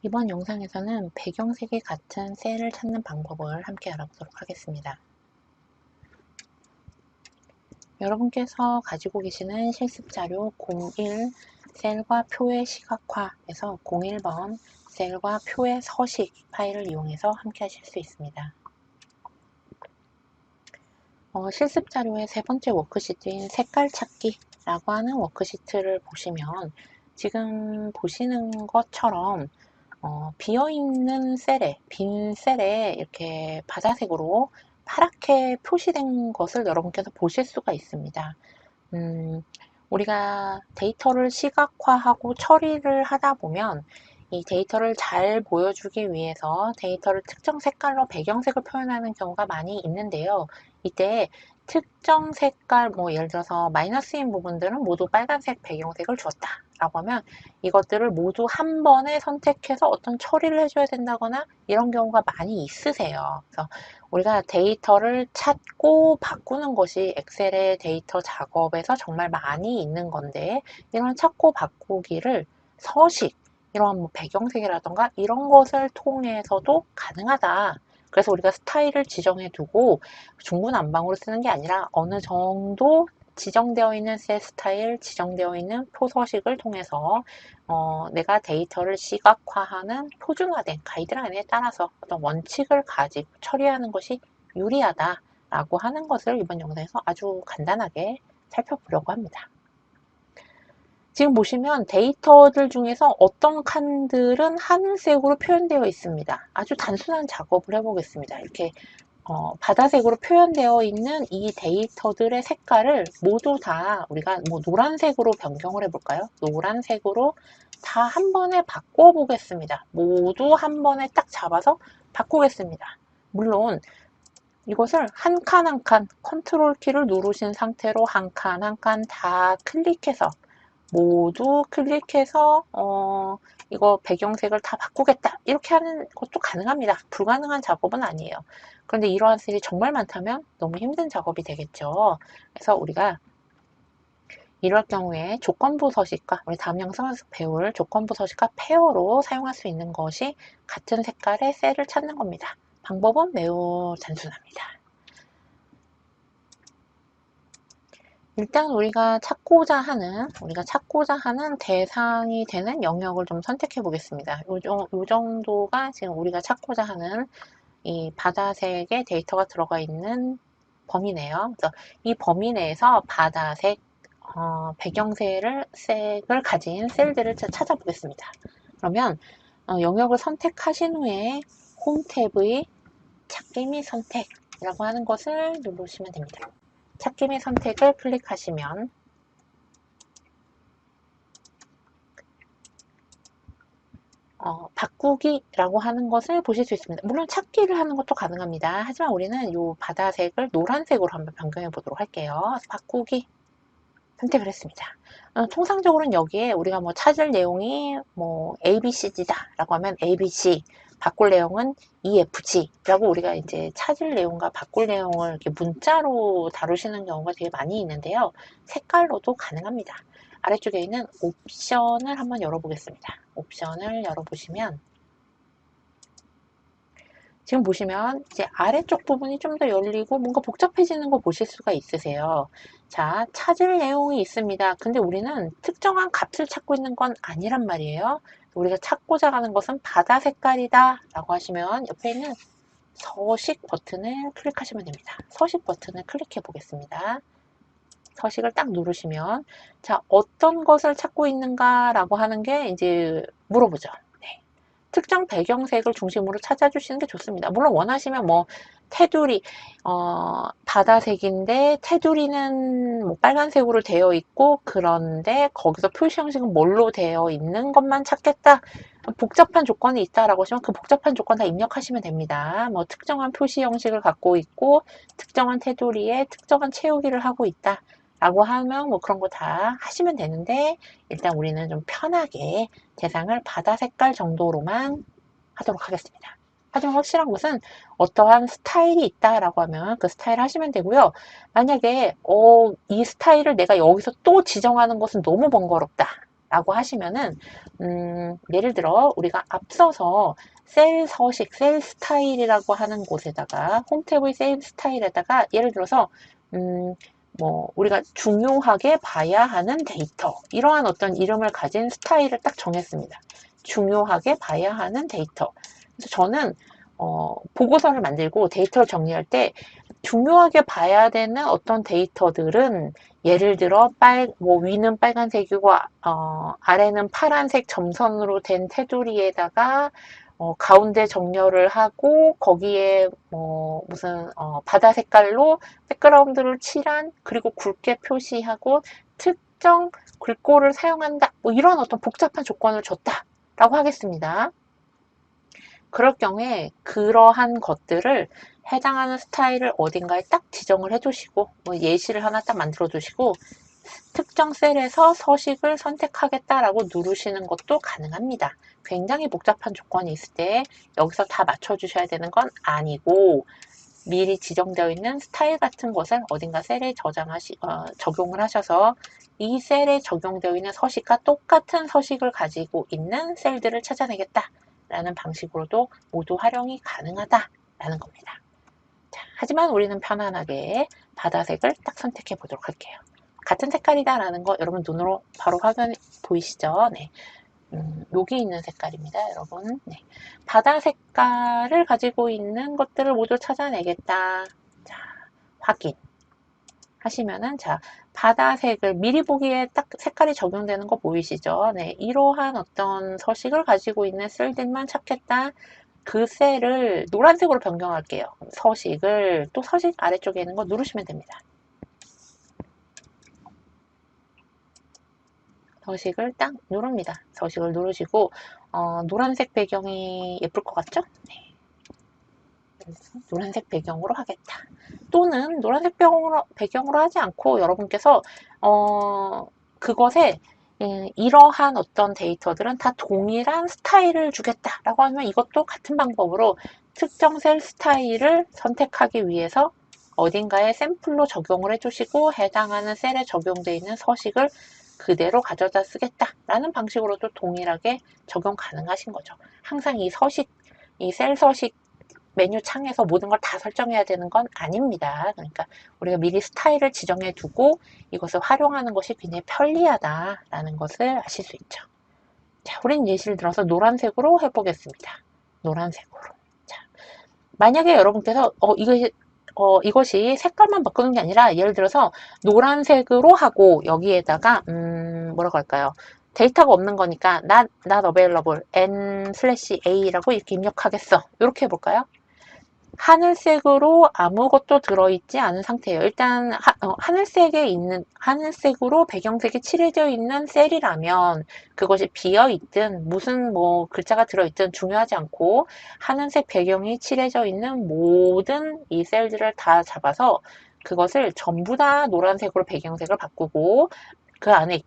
이번 영상에서는 배경색이 같은 셀을 찾는 방법을 함께 알아보도록 하겠습니다. 여러분께서 가지고 계시는 실습자료 01 셀과 표의 시각화에서 01번 셀과 표의 서식 파일을 이용해서 함께 하실 수 있습니다. 실습자료의 세 번째 워크시트인 색깔 찾기라고 하는 워크시트를 보시면 지금 보시는 것처럼 비어있는 셀에, 빈 셀에 이렇게 바다색으로 파랗게 표시된 것을 여러분께서 보실 수가 있습니다. 우리가 데이터를 시각화하고 처리를 하다 보면 이 데이터를 잘 보여주기 위해서 데이터를 특정 색깔로 배경색을 표현하는 경우가 많이 있는데요. 이때 특정 색깔, 예를 들어서 마이너스인 부분들은 모두 빨간색 배경색을 주었다 라고 하면 이것들을 모두 한 번에 선택해서 어떤 처리를 해줘야 된다거나 이런 경우가 많이 있으세요. 그래서 우리가 데이터를 찾고 바꾸는 것이 엑셀의 데이터 작업에서 정말 많이 있는 건데 이런 찾고 바꾸기를 서식, 이런 배경색이라던가 이런 것을 통해서도 가능하다. 그래서 우리가 스타일을 지정해 두고 중구난방으로 쓰는 게 아니라 어느 정도 지정되어 있는 셀 스타일, 지정되어 있는 표서식을 통해서 내가 데이터를 시각화하는 표준화된 가이드라인에 따라서 어떤 원칙을 가지고 처리하는 것이 유리하다라고 하는 것을 이번 영상에서 아주 간단하게 살펴보려고 합니다. 지금 보시면 데이터들 중에서 어떤 칸들은 하늘색으로 표현되어 있습니다. 아주 단순한 작업을 해보겠습니다. 이렇게 바다색으로 표현되어 있는 이 데이터들의 색깔을 모두 다 우리가 노란색으로 변경을 해볼까요? 노란색으로 다 한 번에 바꿔 보겠습니다. 모두 한 번에 딱 잡아서 바꾸겠습니다. 물론 이것을 한 칸 한 칸 컨트롤 키를 누르신 상태로 한 칸 한 칸 다 클릭해서 모두 클릭해서 이거 배경색을 다 바꾸겠다 이렇게 하는 것도 가능합니다. 불가능한 작업은 아니에요. 그런데 이러한 셀이 정말 많다면 너무 힘든 작업이 되겠죠. 그래서 우리가 이럴 경우에 조건부 서식과 우리 다음 영상에서 배울 조건부 서식과 페어로 사용할 수 있는 것이 같은 색깔의 셀을 찾는 겁니다. 방법은 매우 단순합니다. 일단 우리가 찾고자 하는 대상이 되는 영역을 좀 선택해 보겠습니다. 요 정도가 지금 우리가 찾고자 하는 이 바다색의 데이터가 들어가 있는 범위네요. 그래서 이 범위 내에서 바다색 색을 가진 셀들을 찾아보겠습니다. 그러면 영역을 선택하신 후에 홈 탭의 찾기 및 선택이라고 하는 것을 누르시면 됩니다. 찾기 및 선택을 클릭하시면 바꾸기라고 하는 것을 보실 수 있습니다. 물론 찾기를 하는 것도 가능합니다. 하지만 우리는 이 바다색을 노란색으로 한번 변경해 보도록 할게요. 바꾸기 선택을 했습니다. 통상적으로는 여기에 우리가 찾을 내용이 ABCD다 라고 하면 ABC, 바꿀 내용은 EFG 라고 우리가 이제 찾을 내용과 바꿀 내용을 이렇게 문자로 다루시는 경우가 되게 많이 있는데요. 색깔로도 가능합니다. 아래쪽에 있는 옵션을 한번 열어보겠습니다. 옵션을 열어보시면 지금 보시면 이제 아래쪽 부분이 좀 더 열리고 뭔가 복잡해지는 거 보실 수가 있으세요. 자, 찾을 내용이 있습니다. 근데 우리는 특정한 값을 찾고 있는 건 아니란 말이에요. 우리가 찾고자 하는 것은 바다 색깔이다 라고 하시면 옆에 있는 서식 버튼을 클릭하시면 됩니다. 서식 버튼을 클릭해 보겠습니다. 서식을 딱 누르시면 자, 어떤 것을 찾고 있는가 라고 하는 게 이제 물어보죠. 특정 배경색을 중심으로 찾아주시는 게 좋습니다. 물론 원하시면 테두리, 바다색인데 테두리는 빨간색으로 되어 있고 그런데 거기서 표시 형식은 뭘로 되어 있는 것만 찾겠다. 복잡한 조건이 있다라고 하시면 그 복잡한 조건 다 입력하시면 됩니다. 특정한 표시 형식을 갖고 있고 특정한 테두리에 특정한 채우기를 하고 있다. 라고 하면 그런 거 다 하시면 되는데 일단 우리는 좀 편하게 대상을 바다 색깔 정도로만 하도록 하겠습니다. 하지만 확실한 것은 어떠한 스타일이 있다라고 하면 그 스타일 하시면 되고요. 만약에 이 스타일을 내가 여기서 또 지정하는 것은 너무 번거롭다. 라고 하시면은 예를 들어 우리가 앞서서 셀 서식, 셀 스타일이라고 하는 곳에다가 홈 탭의 셀 스타일에다가 예를 들어서 뭐 우리가 중요하게 봐야 하는 데이터 이러한 어떤 이름을 가진 스타일을 딱 정했습니다. 중요하게 봐야 하는 데이터. 그래서 저는 보고서를 만들고 데이터를 정리할 때 중요하게 봐야 되는 어떤 데이터들은 예를 들어 뭐 위는 빨간색이고 아래는 파란색 점선으로 된 테두리에다가 가운데 정렬을 하고 거기에 뭐 무슨 바다 색깔로 백그라운드를 칠한 그리고 굵게 표시하고 특정 글꼴을 사용한다 뭐 이런 어떤 복잡한 조건을 줬다라고 하겠습니다. 그럴 경우에 그러한 것들을 해당하는 스타일을 어딘가에 딱 지정을 해두시고 뭐 예시를 하나 딱 만들어 두시고 특정 셀에서 서식을 선택하겠다라고 누르시는 것도 가능합니다. 굉장히 복잡한 조건이 있을 때 여기서 다 맞춰주셔야 되는 건 아니고 미리 지정되어 있는 스타일 같은 것을 어딘가 셀에 적용을 하셔서 이 셀에 적용되어 있는 서식과 똑같은 서식을 가지고 있는 셀들을 찾아내겠다 라는 방식으로도 모두 활용이 가능하다라는 겁니다. 자, 하지만 우리는 편안하게 바다색을 딱 선택해 보도록 할게요. 같은 색깔이다라는 거 여러분 눈으로 바로 확인 보이시죠? 네. 여기 있는 색깔입니다, 여러분. 네. 바다 색깔을 가지고 있는 것들을 모두 찾아내겠다. 자, 확인. 하시면은, 자, 바다색을 미리 보기에 딱 색깔이 적용되는 거 보이시죠? 네. 이러한 어떤 서식을 가지고 있는 셀들만 찾겠다. 그 셀을 노란색으로 변경할게요. 서식을, 또 서식 아래쪽에 있는 거 누르시면 됩니다. 서식을 딱 누릅니다. 서식을 누르시고 노란색 배경이 예쁠 것 같죠? 네. 노란색 배경으로 하겠다. 또는 노란색 배경으로 하지 않고 여러분께서 그것에 이러한 어떤 데이터들은 다 동일한 스타일을 주겠다라고 하면 이것도 같은 방법으로 특정 셀 스타일을 선택하기 위해서 어딘가에 샘플로 적용을 해주시고 해당하는 셀에 적용되어 있는 서식을 그대로 가져다 쓰겠다라는 방식으로도 동일하게 적용 가능하신 거죠. 항상 이 셀 서식 메뉴 창에서 모든 걸 다 설정해야 되는 건 아닙니다. 그러니까 우리가 미리 스타일을 지정해 두고 이것을 활용하는 것이 굉장히 편리하다라는 것을 아실 수 있죠. 자, 우린 예시를 들어서 노란색으로 해보겠습니다. 노란색으로. 자, 만약에 여러분께서 이것이 색깔만 바꾸는 게 아니라 예를 들어서 노란색으로 하고 여기에다가 뭐라고 할까요? 데이터가 없는 거니까 not available n/a라고 이렇게 입력하겠어. 이렇게 해볼까요? 하늘색으로 아무것도 들어있지 않은 상태예요. 일단 하늘색으로 배경색이 칠해져 있는 셀이라면 그것이 비어 있든 무슨 뭐 글자가 들어있든 중요하지 않고 하늘색 배경이 칠해져 있는 모든 이 셀들을 다 잡아서 그것을 전부 다 노란색으로 배경색을 바꾸고 그 안에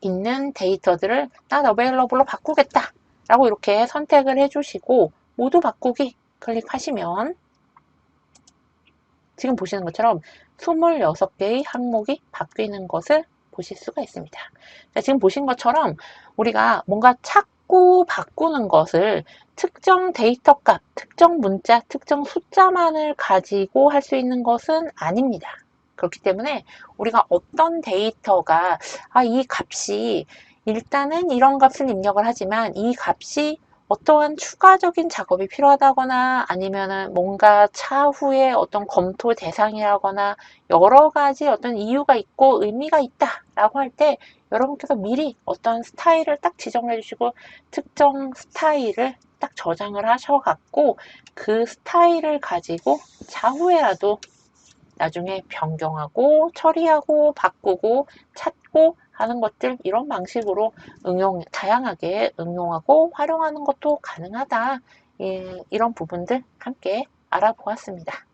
있는 데이터들을 not available로 바꾸겠다 라고 이렇게 선택을 해주시고 모두 바꾸기 클릭하시면 지금 보시는 것처럼 26개의 항목이 바뀌는 것을 보실 수가 있습니다. 자, 지금 보신 것처럼 우리가 뭔가 찾고 바꾸는 것을 특정 데이터 값, 특정 문자, 특정 숫자만을 가지고 할 수 있는 것은 아닙니다. 그렇기 때문에 우리가 어떤 데이터가 이 값이 일단은 이런 값을 입력을 하지만 이 값이 어떠한 추가적인 작업이 필요하다거나 아니면은 뭔가 차후에 어떤 검토 대상이라거나 여러 가지 어떤 이유가 있고 의미가 있다라고 할 때 여러분께서 미리 어떤 스타일을 딱 지정해 주시고 특정 스타일을 딱 저장을 하셔갖고 그 스타일을 가지고 차후에라도 나중에 변경하고 처리하고 바꾸고 찾고 하는 것들 이런 방식으로 다양하게 응용하고 활용하는 것도 가능하다. 이런 부분들 함께 알아보았습니다.